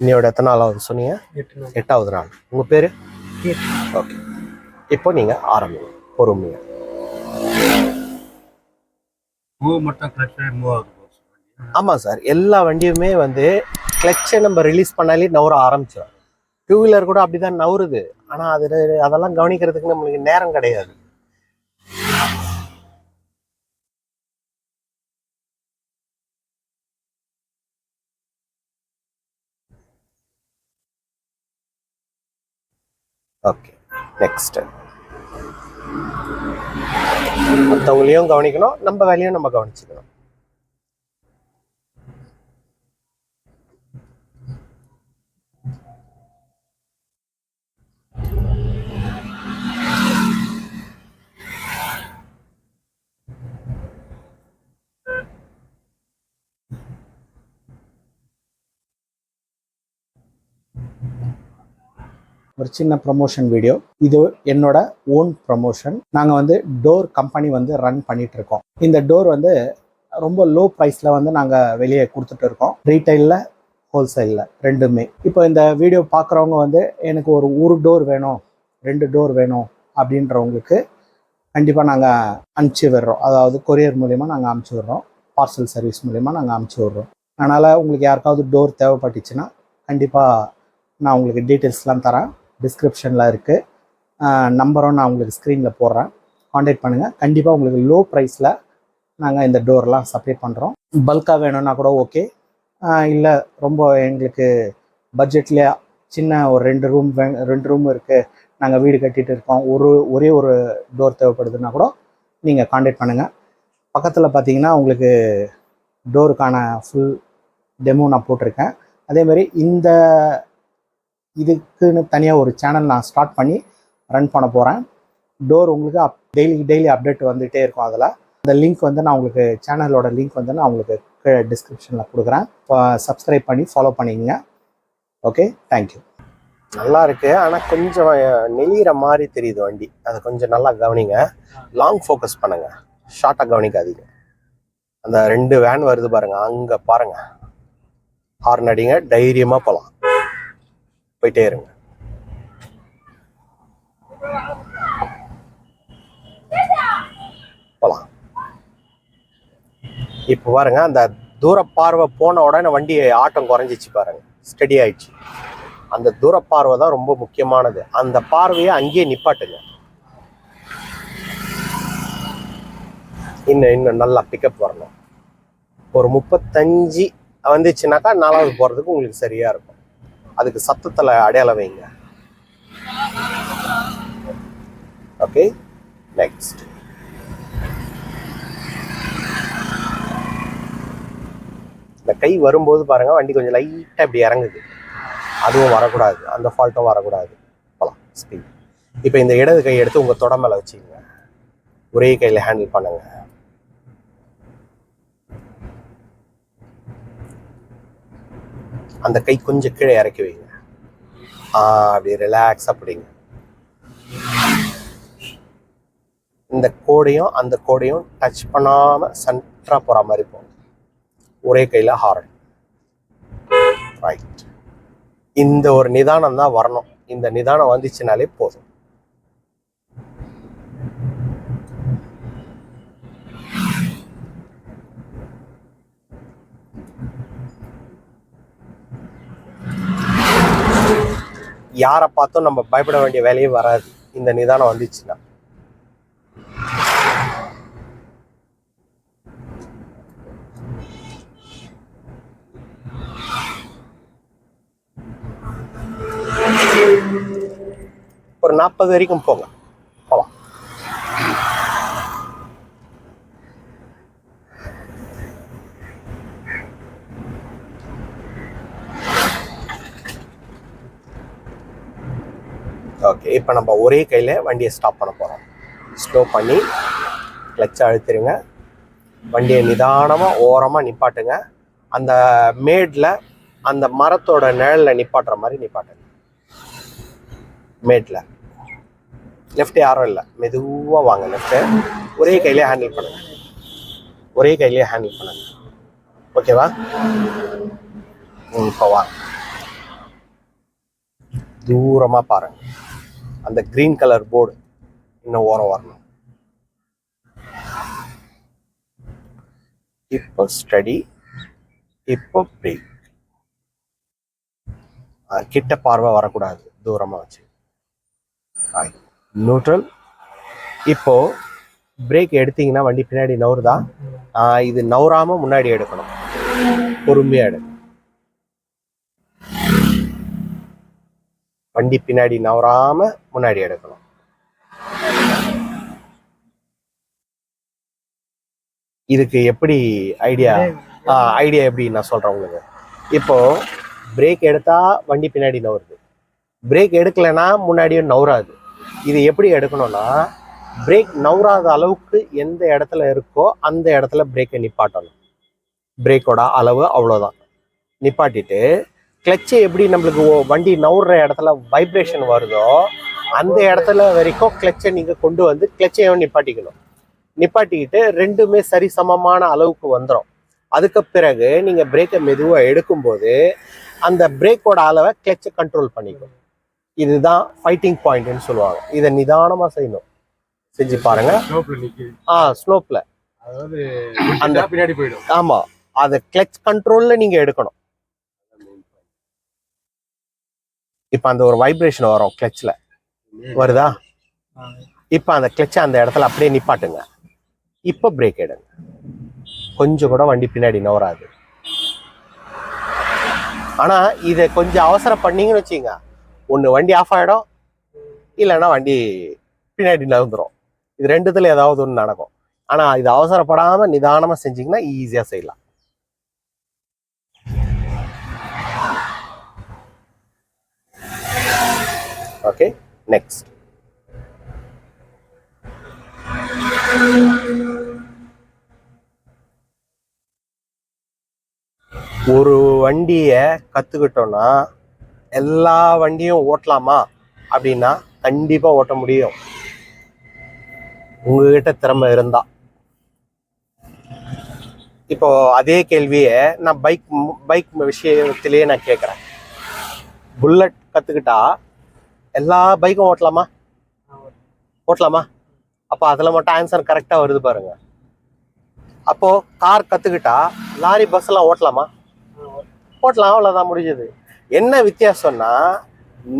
இன்னையோட எத்தனை நாளாவது சொன்னீங்க? 8வது நாள். உங்கள் பேர்? ஓகே. இப்போ நீங்கள் ஆரம்பிங்க பொறுமையாக. மூவ் மட்டும் கிளட்ச் மூவ் ஆகுது. ஆமாம் சார், எல்லா வண்டியுமே வந்து கிளச்சை நம்ம ரிலீஸ் பண்ணாலே நவர ஆரம்பிச்சிடும். டூ வீலர் கூட அப்படி தான் நவருது. ஆனால் அதெல்லாம் கவனிக்கிறதுக்கு நம்மளுக்கு நேரம் கிடையாது. Okay, next. மற்றவங்களையும் கவனிக்கணும், நம்ம வேலையும் நம்ம கவனிச்சுக்கணும். ஒரு சின்ன ப்ரமோஷன் வீடியோ. இது என்னோட ஓன் ப்ரமோஷன். நாங்கள் வந்து டோர் கம்பெனி வந்து ரன் பண்ணிட்டு இருக்கோம். இந்த டோர் வந்து ரொம்ப லோ ப்ரைஸில் வந்து நாங்கள் வெளியே கொடுத்துட்டு இருக்கோம், ரீட்டைலில் ஹோல்சேலில் ரெண்டுமே. இப்போ இந்த வீடியோ பார்க்குறவங்க வந்து எனக்கு ஒரு டோர் வேணும், 2 டோர் வேணும் அப்படின்றவங்களுக்கு கண்டிப்பாக நாங்கள் அனுப்பிச்சி விடுறோம். அதாவது கொரியர் மூலிமா நாங்கள் அனுப்பிச்சி விடுறோம், பார்சல் சர்வீஸ் மூலிமா நாங்கள் அனுப்பிச்சி விடுறோம். அதனால் உங்களுக்கு யாருக்காவது டோர் தேவைப்பட்டுச்சுன்னா கண்டிப்பாக நான் உங்களுக்கு டீட்டெயில்ஸ்லாம் தரேன், டிஸ்கிரிப்ஷனில் இருக்குது. நம்பரும் நான் உங்களுக்கு ஸ்க்ரீனில் போடுறேன், காண்டாக்ட் பண்ணுங்கள். கண்டிப்பாக உங்களுக்கு லோ ப்ரைஸில் நாங்கள் இந்த டோர்லாம் சப்ளை பண்ணுறோம். பல்காக வேணும்னா கூட ஓகே, இல்லை ரொம்ப எங்களுக்கு பட்ஜெட்லேயே சின்ன ஒரு 2 ரூம் இருக்குது, நாங்கள் வீடு கட்டிகிட்டு இருக்கோம், ஒரே ஒரு டோர் தேவைப்படுதுன்னா கூட நீங்கள் காண்டாக்ட் பண்ணுங்கள். பக்கத்தில் பார்த்தீங்கன்னா உங்களுக்கு டோருக்கான ஃபுல் டெமோ நான் போட்டிருக்கேன். அதேமாதிரி இந்த இதுக்குன்னு தனியாக ஒரு சேனல் நான் ஸ்டார்ட் பண்ணி ரன் பண்ண போகிறேன். டோர் உங்களுக்கு டெய்லி அப்டேட் வந்துகிட்டே இருக்கும். அதில் அந்த லிங்க் வந்து நான் உங்களுக்கு சேனலோட லிங்க் வந்து நான் உங்களுக்கு டிஸ்கிரிப்ஷனில் கொடுக்குறேன். சப்ஸ்கிரைப் பண்ணி ஃபாலோ பண்ணிக்கங்க. Okay, thank you. நல்லா இருக்குது, ஆனால் கொஞ்சம் நெளிகிற மாதிரி தெரியுது வண்டி. அதை கொஞ்சம் நல்லா கவனிங்க, லாங் ஃபோக்கஸ் பண்ணுங்கள், ஷார்ட்டாக கவனிக்காதீங்க. அந்த 2 வேன் வருது பாருங்கள், அங்கே பாருங்கள், ஹார்ன் அடிங்க, தைரியமாக போகலாம், போயிட்டே இருங்க. போகலாம். இப்போ பாருங்க, அந்த தூர பார்வை போன உடனே வண்டி ஆட்டம் குறைஞ்சிச்சு பாருங்க, ஸ்டடி ஆயிடுச்சு. அந்த தூர பார்வை தான் ரொம்ப முக்கியமானது. அந்த பார்வையை அங்கேயே நிப்பாட்டுங்க. இன்னும் நல்லா பிக்கப் வரணும். ஒரு 35 வந்துச்சுனாக்கா 4வது போகிறதுக்கு உங்களுக்கு சரியா இருக்கும். அதுக்கு சத்தத்தில் அடையாளம் வைங்க. Okay, next. இந்த கை வரும்போது பாருங்க, வண்டி கொஞ்சம் லைட்டாக இப்படி இறங்குது, அதுவும் வரக்கூடாது, அந்த ஃபால்ட்டும் வரக்கூடாது. போகலாம் ஸ்பீட். இப்போ இந்த இடது கை எடுத்து உங்கள் தொட மேலே வச்சுக்கோங்க, ஒரே கையில் ஹேண்டில் பண்ணுங்க. அந்த கை கொஞ்சம் கீழே இறக்கி வைங்க. அப்படி ரிலாக்ஸ் அப்படிங்க. இந்த கோடையும் அந்த கோடையும் டச் பண்ணாம சென்டரா போற மாதிரி போகும். ஒரே கையில ஹார்ன். ரைட். இந்த ஒரு நிதானம் தான் வரணும். இந்த நிதானம் வந்துச்சுனாலே போதும். யாரை பார்த்தும் நம்ம பயப்பட வேண்டிய வேலையே வராது இந்த நிதானம் வந்துச்சுன்னா. ஒரு 40 வரைக்கும் போங்க, போலாம். ஓகே, இப்போ நம்ம ஒரே கையில் வண்டியை ஸ்டாப் பண்ண போகிறோம். ஸ்லோ பண்ணி கிளச்சை அழுத்திடுங்க, வண்டியை நிதானமாக ஓரமாக நிப்பாட்டுங்க. அந்த மேடில் அந்த மரத்தோட நிழலில் நிப்பாட்டுற மாதிரி நிப்பாட்டுங்க. மேடில் லெஃப்ட் யாரும் இல்லை, மெதுவாக வாங்க. லெஃப்ட்டு ஒரே கையிலே ஹேண்டில் பண்ணுங்க, ஒரே கையிலே ஹேண்டில் பண்ணுங்க. ஓகேவா? இப்போ வாங்க. தூரமா பாருங்க. அந்த கிரீன் கலர் போர்டு இன்னும் ஓரம் வரணும். இப்போ ஸ்டடி, இப்போ பிரேக். கிட்ட பார்வை வரக்கூடாது, தூரமா வச்சு. நியூட்ரல். இப்போ பிரேக் எடுத்தீங்கன்னா வண்டி பின்னாடி நவுறுதா? இது நவுறாம முன்னாடி எடுக்கணும், பொறுமையா எடுக்கணும். வண்டி பின்னாடி நவராம முன்னாடி எடுக்கணும். இதுக்கு எப்படி ஐடியா எப்படி நான் சொல்றேன் உங்களுக்கு. இப்போ பிரேக் எடுத்தா வண்டி பின்னாடி நவருது, பிரேக் எடுக்கலைன்னா முன்னாடியும் நவராது. இது எப்படி எடுக்கணும்னா, பிரேக் நவராத அளவுக்கு எந்த இடத்துல இருக்கோ அந்த இடத்துல பிரேக்கை நிப்பாட்டணும். பிரேக்கோட அளவு அவ்வளோதான். நிப்பாட்டிட்டு கிளச்சை எப்படி நம்மளுக்கு வண்டி நவுற இடத்துல வைப்ரேஷன் வருதோ அந்த இடத்துல வரைக்கும் கிளச்சை நீங்கள் கொண்டு வந்து கிளச்சையும் நிப்பாட்டிக்கணும். நிப்பாட்டிக்கிட்டு ரெண்டுமே சரிசமமான அளவுக்கு வந்துடும். அதுக்கு பிறகு நீங்கள் பிரேக்கை மெதுவாக எடுக்கும்போது அந்த பிரேக்கோட அளவை கிளச்சை கண்ட்ரோல் பண்ணிக்கும். இதுதான் ஃபைட்டிங் பாயிண்ட்னு சொல்லுவாங்க. இதை நிதானமாக செய்யணும். செஞ்சு பாருங்க. ஸ்லோப்ல அதாவது அந்த பின்னாடி போயிடும். ஆமா, அதை கிளச் கண்ட்ரோல்ல நீங்க எடுக்கணும். இப்ப அந்த ஒரு வைப்ரேஷன் வரும் கிளச்ல, வருதா? இப்ப அந்த கிளச்சை அந்த இடத்துல அப்படியே நிப்பாட்டுங்க. இப்ப பிரேக் எடுங்க. கொஞ்சம் கூட வண்டி பின்னாடி நவராது. ஆனா இதை கொஞ்சம் அவசரம் பண்ணீங்கன்னு வச்சுங்க, ஒண்ணு வண்டி ஆஃப் ஆயிடும், இல்லைன்னா வண்டி பின்னாடி நகர்ந்துடும். இது ரெண்டுத்துல ஏதாவது ஒன்று நடக்கும். ஆனா இது அவசரப்படாம நிதானமா செஞ்சீங்கன்னா ஈஸியா செய்யலாம். Okay, next. ஒரு வண்டிய கத்துக்கிட்டோம்னா எல்லா வண்டியும் ஓட்டலாமா அப்படின்னா கண்டிப்பா ஓட்ட முடியும், உங்ககிட்ட திறமை இருந்தா. இப்போ அதே கேள்வியை நான் பைக் விஷயத்திலேயே நான் கேட்குறேன். புல்லட் கத்துக்கிட்டா எல்லா பைக்கும் ஓட்டலாமா? ஓட்டலாமா? அப்போ அதில் மட்டும் ஆன்சர் கரெக்டாக வருது பாருங்க. அப்போ கார் கத்துக்கிட்டா லாரி பஸ் எல்லாம் ஓட்டலாமா? ஓட்டலாம், அவ்வளோதான், முடிஞ்சது. என்ன வித்தியாசம்னா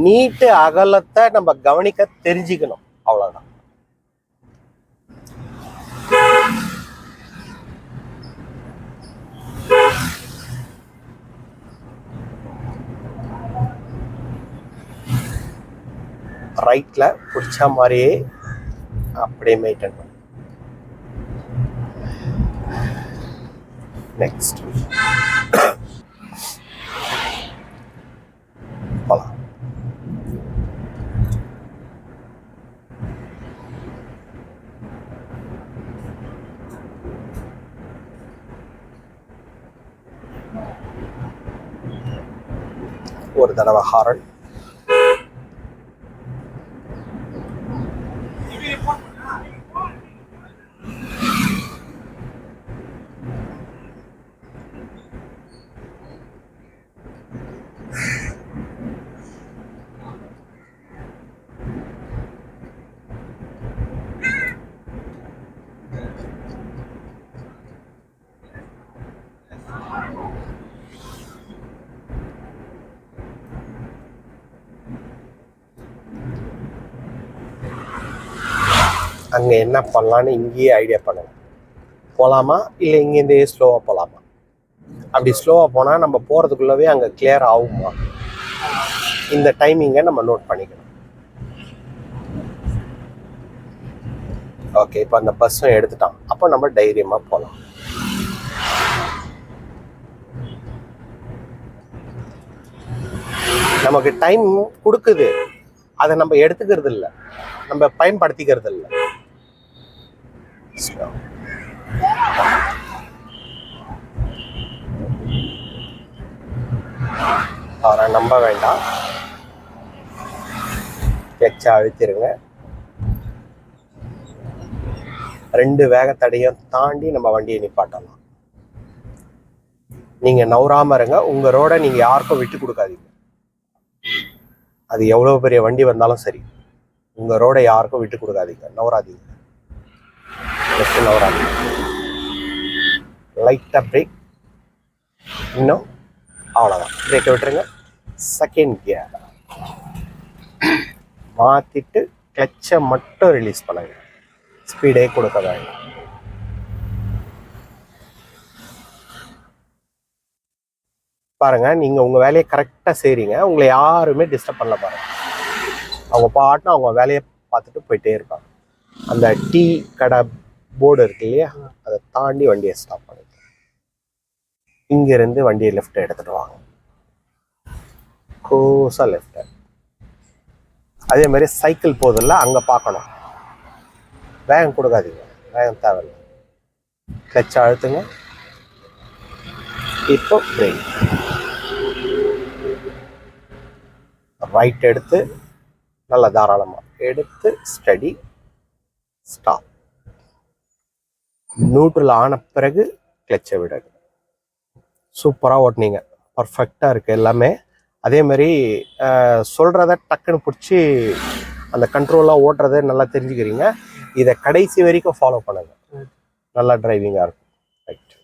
நீட்டு அகலத்தை நம்ம கவனிக்க தெரிஞ்சுக்கணும், அவ்வளோதான். ரைட்ல பிடிச்ச மாதிரியே அப்படியே மெயின்டைன் பண்ணு. நெக்ஸ்ட் போலாம். ஒரு தடவை ஹாரன். அங்கே என்ன பண்ணலான்னு இங்கேயே ஐடியா பண்ணுங்க. போகலாமா இல்லை இங்கேருந்தே ஸ்லோவாக போகலாமா? அப்படி ஸ்லோவாக போனால் நம்ம போகிறதுக்குள்ளவே அங்கே கிளியர் ஆகுமா? இந்த டைமிங்கை நம்ம நோட் பண்ணிக்கணும். ஓகே, இப்போ அந்த பஸ்ஸும் எடுத்துட்டான். அப்போ நம்ம தைரியமாக போகலாம். நமக்கு டைம் கொடுக்குது, அதை நம்ம எடுத்துக்கிறது இல்லை, நம்ம பயன்படுத்திக்கிறது இல்லை. அவரை நம்ப வேண்டாம், கிளச்சை அழுத்திருங்க. 2 வேகத்தடையும் தாண்டி நம்ம வண்டியை நிப்பாட்டலாம். நீங்க நவுறாம இருங்க, உங்க ரோட நீங்க யாருக்கும் விட்டு கொடுக்காதீங்க. அது எவ்வளோ பெரிய வண்டி வந்தாலும் சரி, உங்கள் ரோடை யாருக்கும் விட்டு கொடுக்காதீங்க, நவராதீங்க, நவராதீங்க. லைட்டாக பிரேக், இன்னும் அவ்வளோதான், பிரேக்கை விட்டுருங்க. செகண்ட் கியர் மாற்றிட்டு கிளச்சை மட்டும் ரிலீஸ் பண்ணுங்க, ஸ்பீடே கொடுக்க வேண்டாம். பாருங்க, நீங்கள் உங்கள் வேலையை கரெக்டாக செய்கிறீங்க, உங்களை யாருமே டிஸ்டர்ப் பண்ணல. பாருங்க, அவங்க பாட்டுன்னு அவங்க வேலையை பார்த்துட்டு போயிட்டே இருப்பாங்க. அந்த டீ கடை போர்டு இருக்கு இல்லையா, அதை தாண்டி வண்டியை ஸ்டாப் பண்ணிட்டு இங்கிருந்து வண்டியை லெஃப்ட் எடுத்துட்டு வாங்க, கோஸாக லெஃப்ட். அதே மாதிரி சைக்கிள் போதில்ல, அங்கே பார்க்கணும், வேகம் கொடுக்காதீங்க, வேகம் தேவையில்லை. கிளச்சை அழுத்துங்க, இப்போ பிரேக், ரைட் எடுத்து நல்லா தாராளமாக எடுத்து ஸ்டடி ஸ்டாப். நியூட்ரல் ஆன பிறகு கிளச்சை விடுங்க. சூப்பராக ஓட்டினீங்க, பர்ஃபெக்டாக இருக்குது எல்லாமே. அதே மாதிரி சொல்கிறத டக்குன்னு பிடிச்சி அந்த கண்ட்ரோலாக ஓட்டுறதை நல்லா தெரிஞ்சுக்கிறீங்க. இதை கடைசி வரைக்கும் ஃபாலோ பண்ணுங்க, நல்லா டிரைவிங்காக இருக்கும். ரைட்.